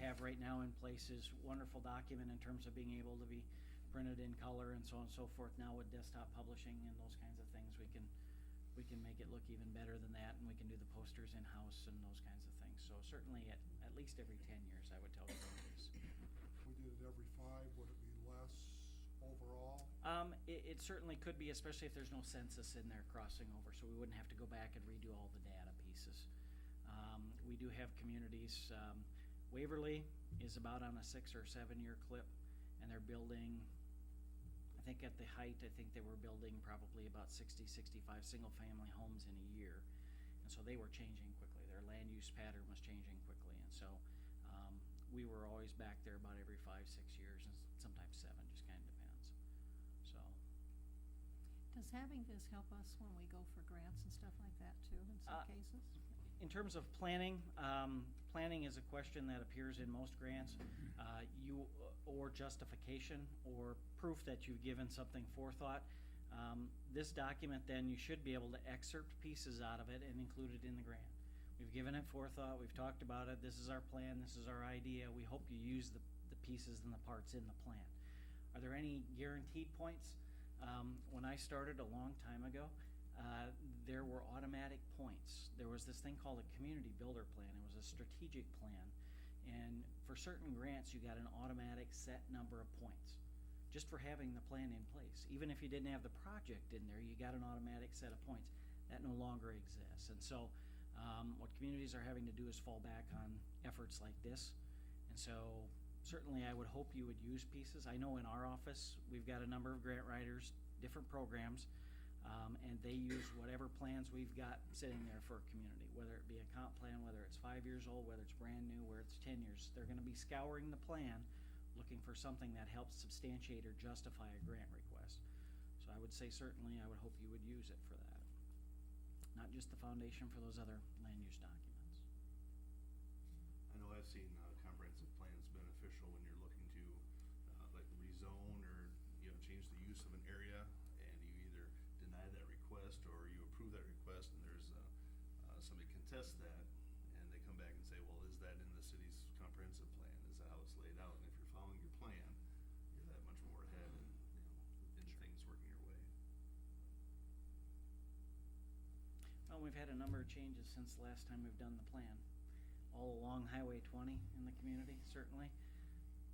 have right now in place is wonderful document in terms of being able to be printed in color and so on and so forth. Now with desktop publishing and those kinds of things, we can make it look even better than that, and we can do the posters in-house and those kinds of things. So certainly at least every 10 years, I would tell communities. If we did it every 5, would it be less overall? It certainly could be, especially if there's no census in there crossing over, so we wouldn't have to go back and redo all the data pieces. We do have communities. Waverly is about on a 6 or 7 year clip, and they're building, I think at the height, I think they were building probably about 60, 65 single-family homes in a year. And so they were changing quickly. Their land use pattern was changing quickly. And so we were always back there about every 5, 6 years, and sometimes 7, just kind of depends. So. Does having this help us when we go for grants and stuff like that too, in some cases? In terms of planning, planning is a question that appears in most grants. Or justification or proof that you've given something forethought. This document, then, you should be able to excerpt pieces out of it and include it in the grant. We've given it forethought, we've talked about it, this is our plan, this is our idea. We hope you use the pieces and the parts in the plan. Are there any guaranteed points? When I started a long time ago, there were automatic points. There was this thing called a community builder plan. It was a strategic plan. And for certain grants, you got an automatic set number of points just for having the plan in place. Even if you didn't have the project in there, you got an automatic set of points. That no longer exists. And so what communities are having to do is fall back on efforts like this. And so certainly I would hope you would use pieces. I know in our office, we've got a number of grant writers, different programs, and they use whatever plans we've got sitting there for a community, whether it be a comp plan, whether it's 5 years old, whether it's brand new, whether it's 10 years. They're going to be scouring the plan, looking for something that helps substantiate or justify a grant request. So I would say certainly I would hope you would use it for that, not just the foundation for those other land use documents. I know I've seen comprehensive plans beneficial when you're looking to like rezone or change the use of an area, and you either deny that request or you approve that request, and there's somebody contests that, and they come back and say, well, is that in the city's comprehensive plan? Is that how it's laid out? And if you're following your plan, you're that much more ahead in things working your way. Well, we've had a number of changes since the last time we've done the plan. All along Highway 20 in the community, certainly.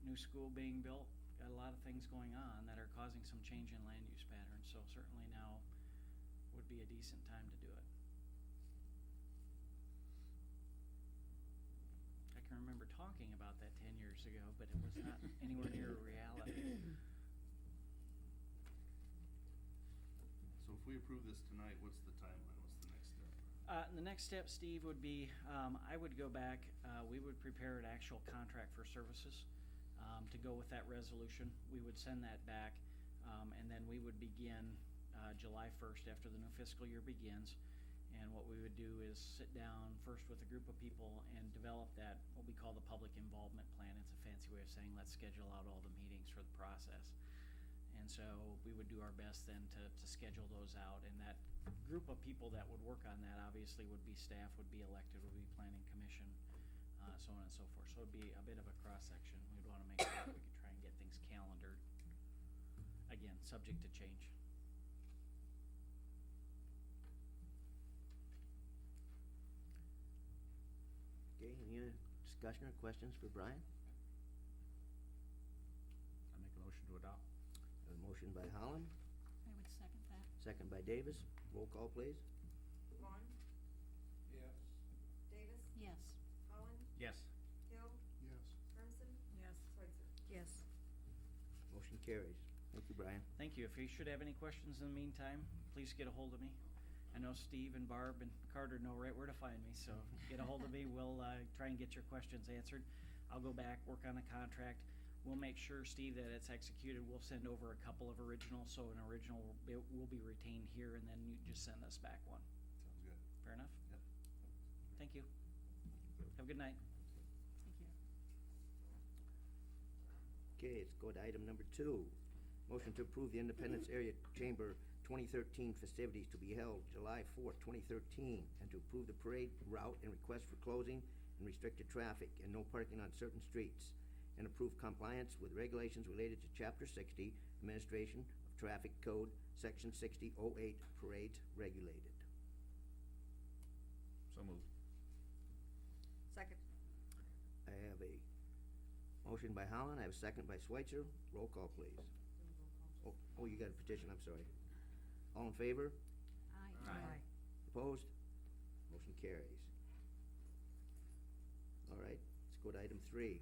New school being built, got a lot of things going on that are causing some change in land use patterns, so certainly now would be a decent time to do it. I can remember talking about that 10 years ago, but it was not anywhere near a reality. So if we approve this tonight, what's the timeline? What's the next step? The next step, Steve, would be I would go back, we would prepare an actual contract for services to go with that resolution. We would send that back, and then we would begin July 1st after the new fiscal year begins. And what we would do is sit down first with a group of people and develop that, what we call the public involvement plan. It's a fancy way of saying let's schedule out all the meetings for the process. And so we would do our best then to schedule those out. And that group of people that would work on that obviously would be staff, would be elected, would be planning commission, so on and so forth. So it would be a bit of a cross-section. We'd want to make sure that we could try and get things calendared. Again, subject to change. Okay, any other discussion or questions for Brian? I make a motion to adopt. A motion by Holland, I would second that. second by Davis. Roll call, please. Vaughn, Yes. Davis, Yes. Holland, Yes. Hill, Yes. Hermson, Yes. Schweitzer. Yes. Motion carries. Thank you, Brian. Thank you. If you should have any questions in the meantime, please get a hold of me. I know Steve and Barb and Carter know right where to find me, so get a hold of me. We'll try and get your questions answered. I'll go back, work on the contract. We'll make sure, Steve, that it's executed. We'll send over a couple of originals, so an original will be retained here, and then you just send us back one. Sounds good. Fair enough? Yep. Thank you. Have a good night. Thank you. Okay, let's go to item number 2. Motion to approve the Independence Area Chamber 2013 festivities to be held July 4th, 2013, and to approve the parade route and request for closing and and restricted traffic and no parking on certain streets, and approve compliance with regulations related to Chapter 60, Administration of Traffic Code, Section 6008, Parades Regulated. So moved. Second. I have a motion by Holland, I have a second by Schweitzer. Roll call, please. Oh, you got a petition, I'm sorry. All in favor? Aye. Opposed? Motion carries. All right, let's go to item 3.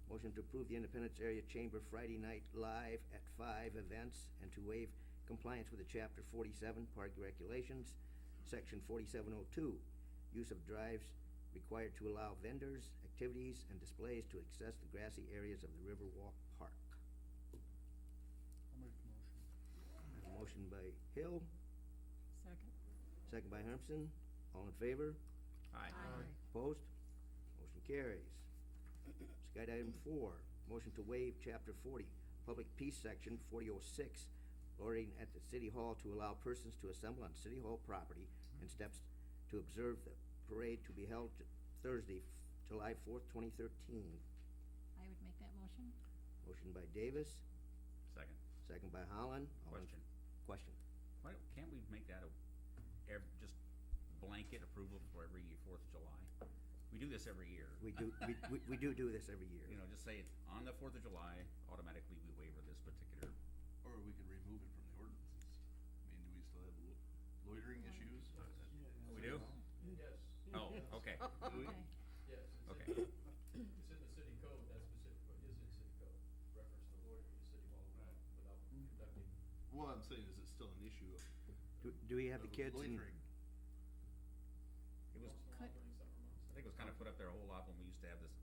Motion to approve the Independence Area Chamber Friday Night Live at 5 events and to waive compliance with the Chapter 47 Park Regulations, Section 4702, use of drives required to allow vendors, activities, and displays to access the grassy areas of the Riverwalk Park. I'll make the motion. I have a motion by Hill, Second. second by Hermson. All in favor? Aye. Opposed? Motion carries. Sky item 4, motion to waive Chapter 40, Public Peace Section 4006, loitering at the City Hall to allow persons to assemble on City Hall property and steps to observe the parade to be held Thursday, July 4th, 2013. I would make that motion. Motion by Davis, Second. second by Holland. All in- Question. Question. Can't we make that just blanket approval for every 4th of July? We do this every year. We do this every year. You know, just say, on the 4th of July, automatically we waiver this particular. Or we could remove it from the ordinances. I mean, do we still have loitering issues? We do? Yes. Oh, okay. Mm-hmm. Do we? Okay. Yes, Okay. it's in the city code, that specific, is in city code, reference to loitering in city hall without conducting. Well, I'm saying, is it still an issue of Do we have the of kids in? loitering? It was, Could- During summer months. I think it was kind of put up there a whole lot when we used to have this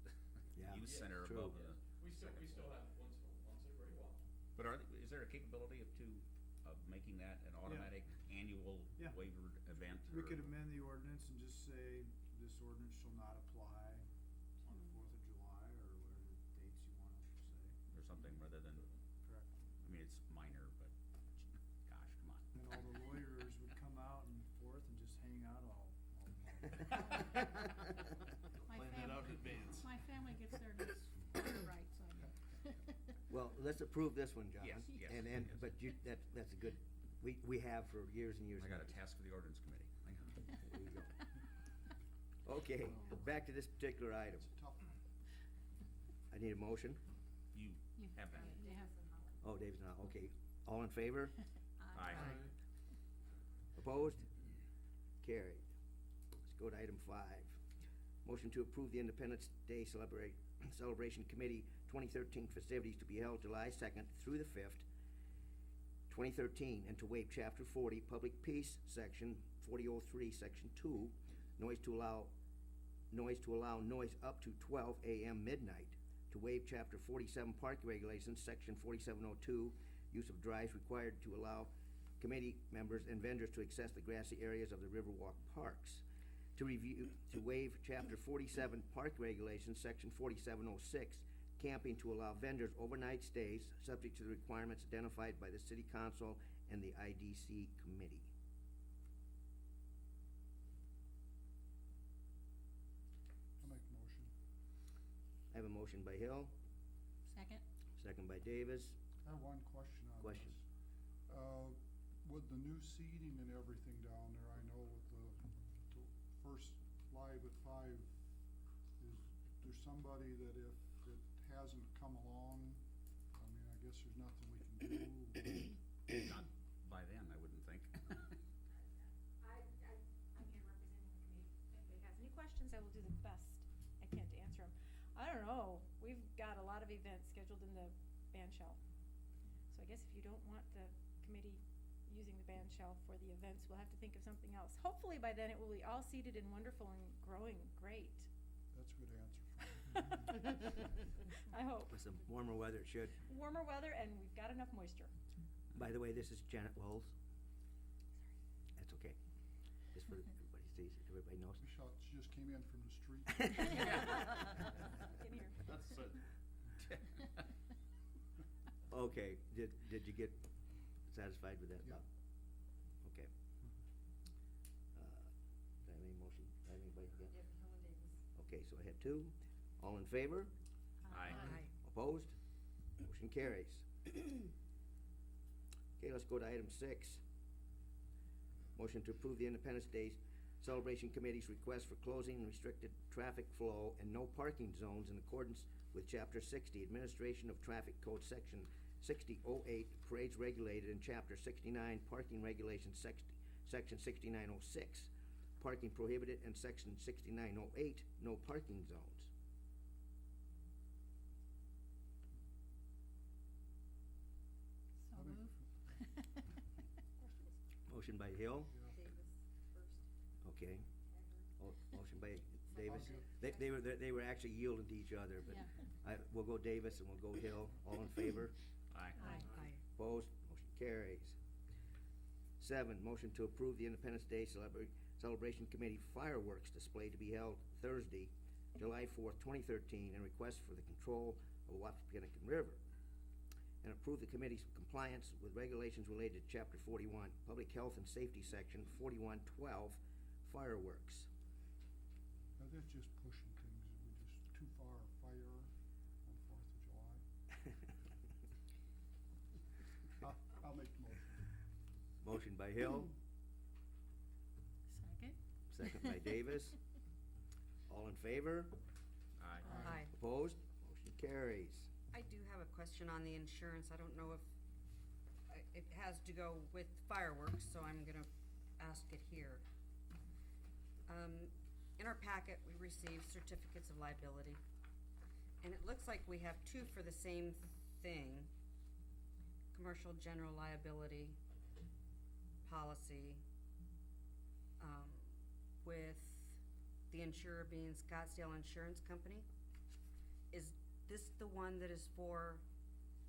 Yeah, youth Yeah, center true. above the. We still have once every while. But is there a capability of making that an automatic annual Yeah. waivered event? We or- could amend the ordinance and just say, this ordinance shall not apply on the 4th of July, or whatever dates you want to say. Or something rather than, Correct. I mean, it's minor, but gosh, come on. Then all the lawyers would come out and forth and just hang out all night. My Plan that out in family- advance. My family gets their days right, so I know. Well, let's approve this one, John. Yes, yes, And, yes. but that's a good, we have for years and years. I and got a years. task for the ordinance committee. There you go. Okay, back to this particular item. It's a tough one. I need a motion. You You have that. They have. Oh, Dave's not, okay. All in favor? Aye. Opposed? Carried. Let's go to item 5. Motion to approve the Independence Day Celebration Committee 2013 festivities to be held July 2nd through the 5th, 2013, and to waive Chapter 40, Public Peace, Section 4003, Section 2, noise to allow noise up to 12 a.m. midnight, to waive Chapter 47 Park Regulations, Section 4702, use of drives required to allow committee members and vendors to access the grassy areas of the Riverwalk parks, to waive Chapter 47 Park Regulations, Section 4706, camping to allow vendors overnight stays, subject to the requirements identified by the City Council and the IDC Committee. I'll make the motion. I have a motion by Hill, Second? second by Davis. I have one question on this. Question. With the new seating and everything down there, I know with the first live at 5, is there somebody that if it hasn't come along, I mean, I guess there's nothing we can do. Not by then, I wouldn't think. I'm here representing the committee. If anybody has any questions, I will do the best I can to answer them. I don't know, we've got a lot of events scheduled in the band shell. So I guess if you don't want the committee using the band shell for the events, we'll have to think of something else. Hopefully by then it will be all seated and wonderful and growing great. That's a good answer for me. I hope. With some warmer weather, it should. Warmer weather and we've got enough moisture. By the way, this is Janet Wells. That's okay. Just for everybody sees, everybody knows. Michelle, she just came in from the street. Get here. That's it. Okay, did you get satisfied with that? Yeah. Okay. Do I have any motion? Do I have anybody again? Yep, Helen Davis. Okay, so I had two. All in favor? Aye. Opposed? Motion carries. Okay, let's go to item 6. Motion to approve the Independence Day Celebration Committee's request for closing and restricted traffic flow and no parking zones in accordance with Chapter 60, Administration of Traffic Code, Section 6008, Parades Regulated, and Chapter 69, Parking Regulations, Section 6906, Parking Prohibited, and Section 6908, No Parking Zones. So move. Motion by Hill, Yeah. Davis first. okay. Motion by Second. Davis. Second. They were actually yielding to each other, but we'll go Davis and we'll go Hill. All in favor? Aye. Aye. Opposed? Motion carries. 7, motion to approve the Independence Day Celebration Committee fireworks display to be held Thursday, July 4th, 2013, and request for the control of the Wappapinnacan River. And approve the committee's compliance with regulations related to Chapter 41, Public Health and Safety Section 4112, fireworks. Now, that's just pushing things, we just too far fire on 4th of July. I'll make the motion. Motion by Hill, Second? second by Davis. All in favor? Aye. Aye. Opposed? Motion carries. I do have a question on the insurance. I don't know if it has to go with fireworks, so I'm gonna ask it here. In our packet, we received certificates of liability, and it looks like we have two for the same thing. Commercial general liability policy, with the insurer being Scottsdale Insurance Company. Is this the one that is for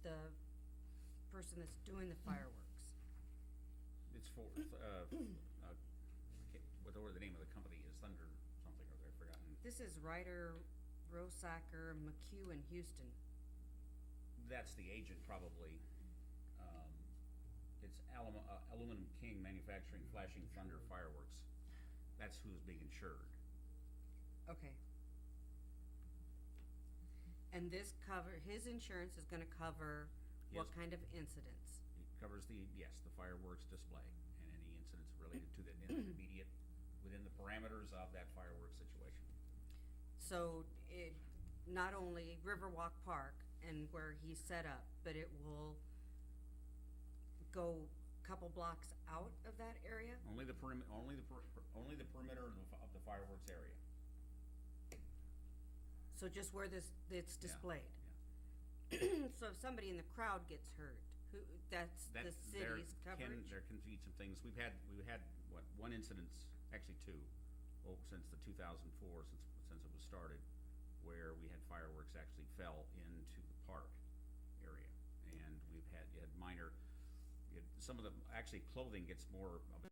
the person that's doing the fireworks? It's for, whatever the name of the company is, Thunder something, or I've forgotten. This is Ryder, Rosacker, McHugh, and Houston. That's the agent probably. It's Aluminum King Manufacturing Flashing Thunder Fireworks. That's who's being insured. Okay. And this his insurance is gonna cover what Yes. kind of incidents? It covers the fireworks display and any incidents related to the immediate, within the parameters of that fireworks situation. So it, not only Riverwalk Park and where he's set up, but it will go a couple blocks out of that area? Only the perimeter of the fireworks area. So just where it's Yeah, displayed? yeah. So if somebody in the crowd gets hurt, that's the city's coverage? There can be some things, we've had, one incident, actually two, since the 2004, since it was started, where we had fireworks actually fell into the park area. And you had minor, some of the, actually clothing gets more of a